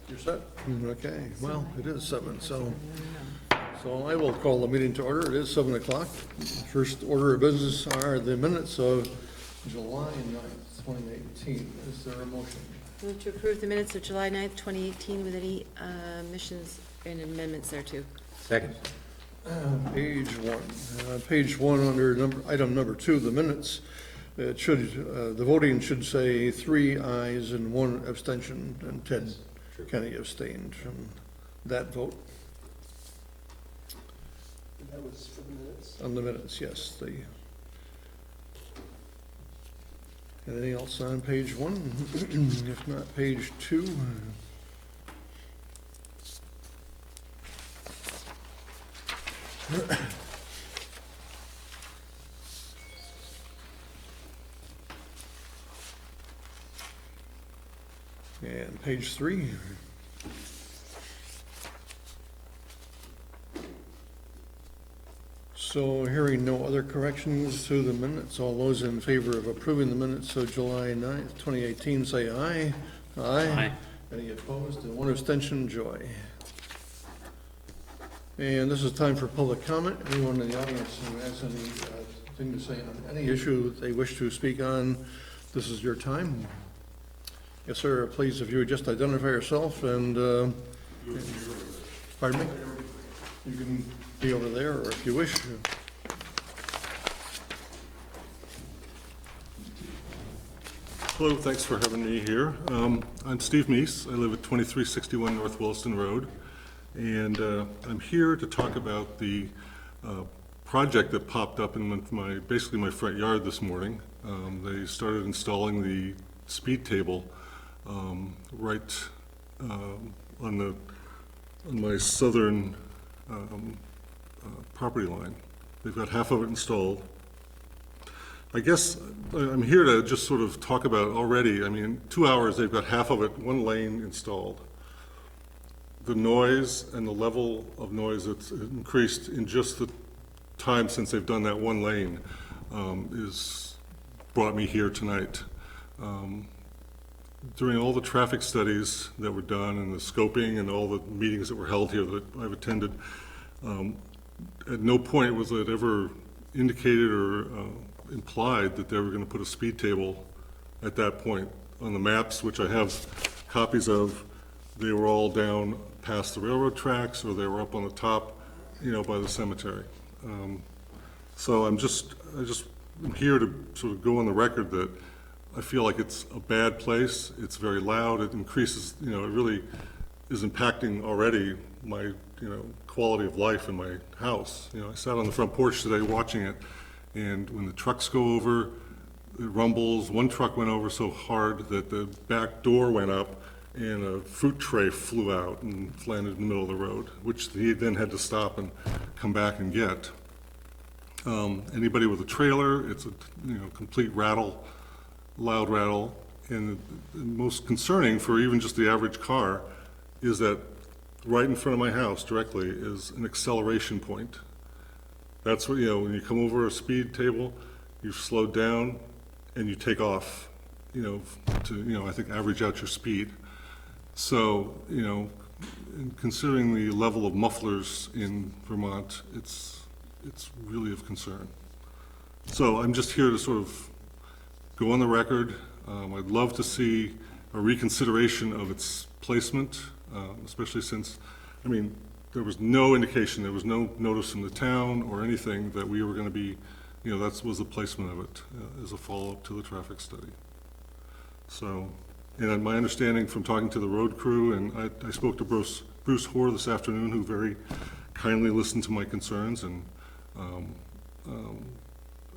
You're set? Okay, well, it is 7, so I will call the meeting to order. It is 7 o'clock. First order of business are the minutes of July 9th, 2018. Is there a motion? Move to approve the minutes of July 9th, 2018 with any omissions and amendments thereto. Second. Page 1 under item number 2, the minutes. It should, the voting should say 3 ayes and 1 abstention, and Ted Kenny abstained from that vote. That was for the minutes? On the minutes, yes. Anything else on page 1? If not, page 2. And page 3. So hearing no other corrections to the minutes, all those in favor of approving the minutes of July 9th, 2018, say aye. Aye. Any opposed? And 1 abstention, Joy. And this is time for public comment. Anyone in the audience who has anything to say on any issue they wish to speak on, this is your time. Yes, sir. Please, if you would just identify yourself and, pardon me? You can be over there, or if you wish. Hello, thanks for having me here. I'm Steve Meese. I live at 2361 North Williston Road, and I'm here to talk about the project that popped up in basically my front yard this morning. They started installing the speed table right on my southern property line. They've got half of it installed. I guess I'm here to just sort of talk about already, I mean, in 2 hours they've got half of it, 1 lane installed. The noise and the level of noise that's increased in just the time since they've done that 1 lane is brought me here tonight. During all the traffic studies that were done and the scoping and all the meetings that were held here that I've attended, at no point was it ever indicated or implied that they were going to put a speed table at that point. On the maps, which I have copies of, they were all down past the railroad tracks, or they were up on the top, by the cemetery. So I'm here to sort of go on the record that I feel like it's a bad place. It's very loud. It increases, it really is impacting already my, quality of life in my house. I sat on the front porch today watching it, and when the trucks go over, it rumbles. 1 truck went over so hard that the back door went up and a fruit tray flew out and landed in the middle of the road, which he then had to stop and come back and get. Anybody with a trailer, it's a complete rattle, loud rattle. And the most concerning for even just the average car is that right in front of my house directly is an acceleration point. That's what, when you come over a speed table, you've slowed down and you take off, to, I think average out your speed. So, you know, in considering the level of mufflers in Vermont, it's really of concern. So I'm just here to sort of go on the record. I'd love to see a reconsideration of its placement, especially since, I mean, there was no indication, there was no notice from the town or anything that we were going to be, you know, that was the placement of it as a follow-up to the traffic study. So, and my understanding from talking to the road crew, and I spoke to Bruce Hoare this afternoon, who very kindly listened to my concerns, and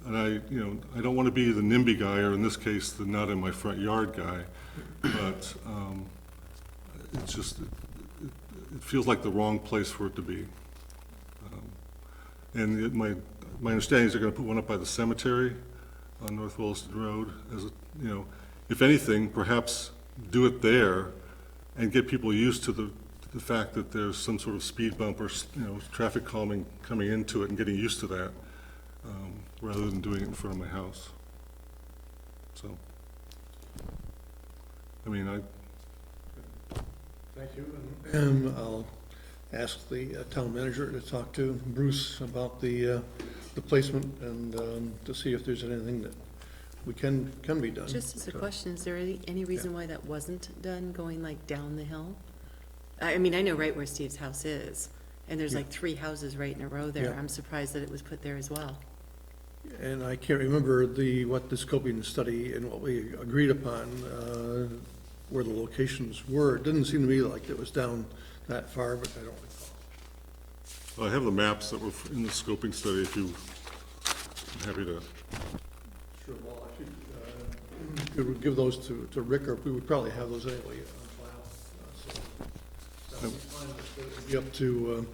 I, you know, I don't want to be the NIMBY guy, or in this case, the not in my front yard guy, but it's just, it feels like the wrong place for it to be. And my understanding is they're going to put one up by the cemetery on North Williston Road, as a, you know, if anything, perhaps do it there and get people used to the fact that there's some sort of speed bump or, you know, traffic calming coming into it and getting used to that, rather than doing it in front of my house. So, I mean, Thank you. And I'll ask the town manager to talk to Bruce about the placement and to see if there's anything that we can be done. Just as a question, is there any reason why that wasn't done, going like down the hill? I mean, I know right where Steve's house is, and there's like 3 houses right in a row there. Yeah. I'm surprised that it was put there as well. And I can't remember what the scoping study and what we agreed upon, where the locations were. It didn't seem to me like it was down that far, but I don't recall. I have the maps that were in the scoping study, if you, I'm happy to. Sure, well, actually, we would give those to Rick, or we would probably have those anyway on file. So that would be fine, but it would be up to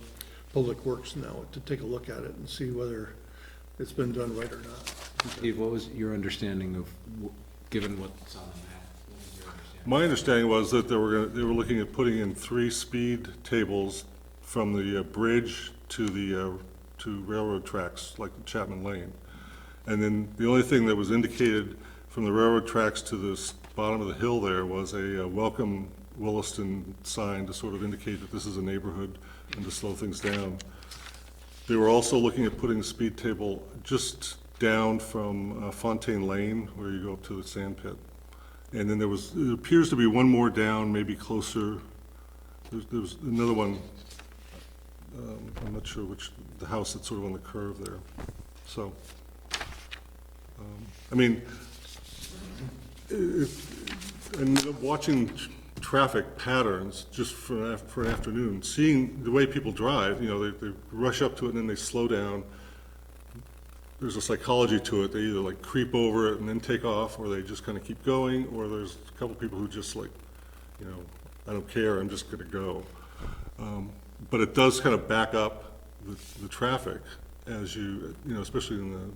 Public Works now to take a look at it and see whether it's been done right or not. Steve, what was your understanding of, given what's on the map? What was your understanding? My understanding was that they were looking at putting in 3 speed tables from the bridge to the to railroad tracks, like Chapman Lane. And then the only thing that was indicated from the railroad tracks to the bottom of the hill there was a welcome Williston sign to sort of indicate that this is a neighborhood and to slow things down. They were also looking at putting a speed table just down from Fontaine Lane, where you go up to the sand pit. And then it appears to be one more down, maybe closer. There was another one, I'm not sure which, the house that's sort of on the curve there. So, I mean, and watching traffic patterns just for an afternoon, seeing the way people drive, you know, they rush up to it and then they slow down. There's a psychology to it. They either like creep over it and then take off, or they just kind of keep going, or there's a couple people who just like, you know, I don't care, I'm just gonna go. But it does kind of back up the traffic as you know, especially in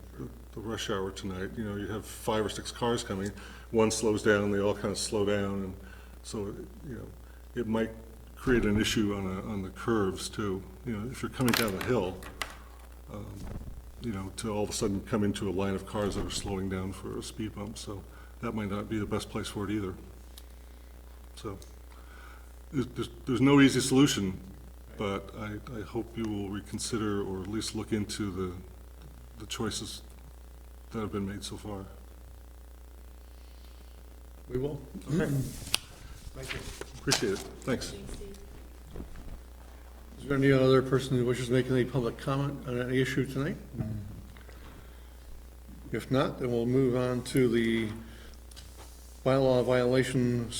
the rush hour tonight. You know, you have 5 or 6 cars coming, one slows down, they all kind of slow down, and so, you know, it might create an issue on the curves too. You know, if you're coming down the hill, you know, to all of a sudden come into a line of cars that are slowing down for a speed bump, so that might not be the best place for it either. So, there's no easy solution, but I hope you will reconsider or at least look into the choices that have been made so far. We will. Okay. Thank you. Appreciate it. Thanks. Is there any other person who wishes to make any public comment on any issue tonight? If not, then we'll move on to the bylaw violation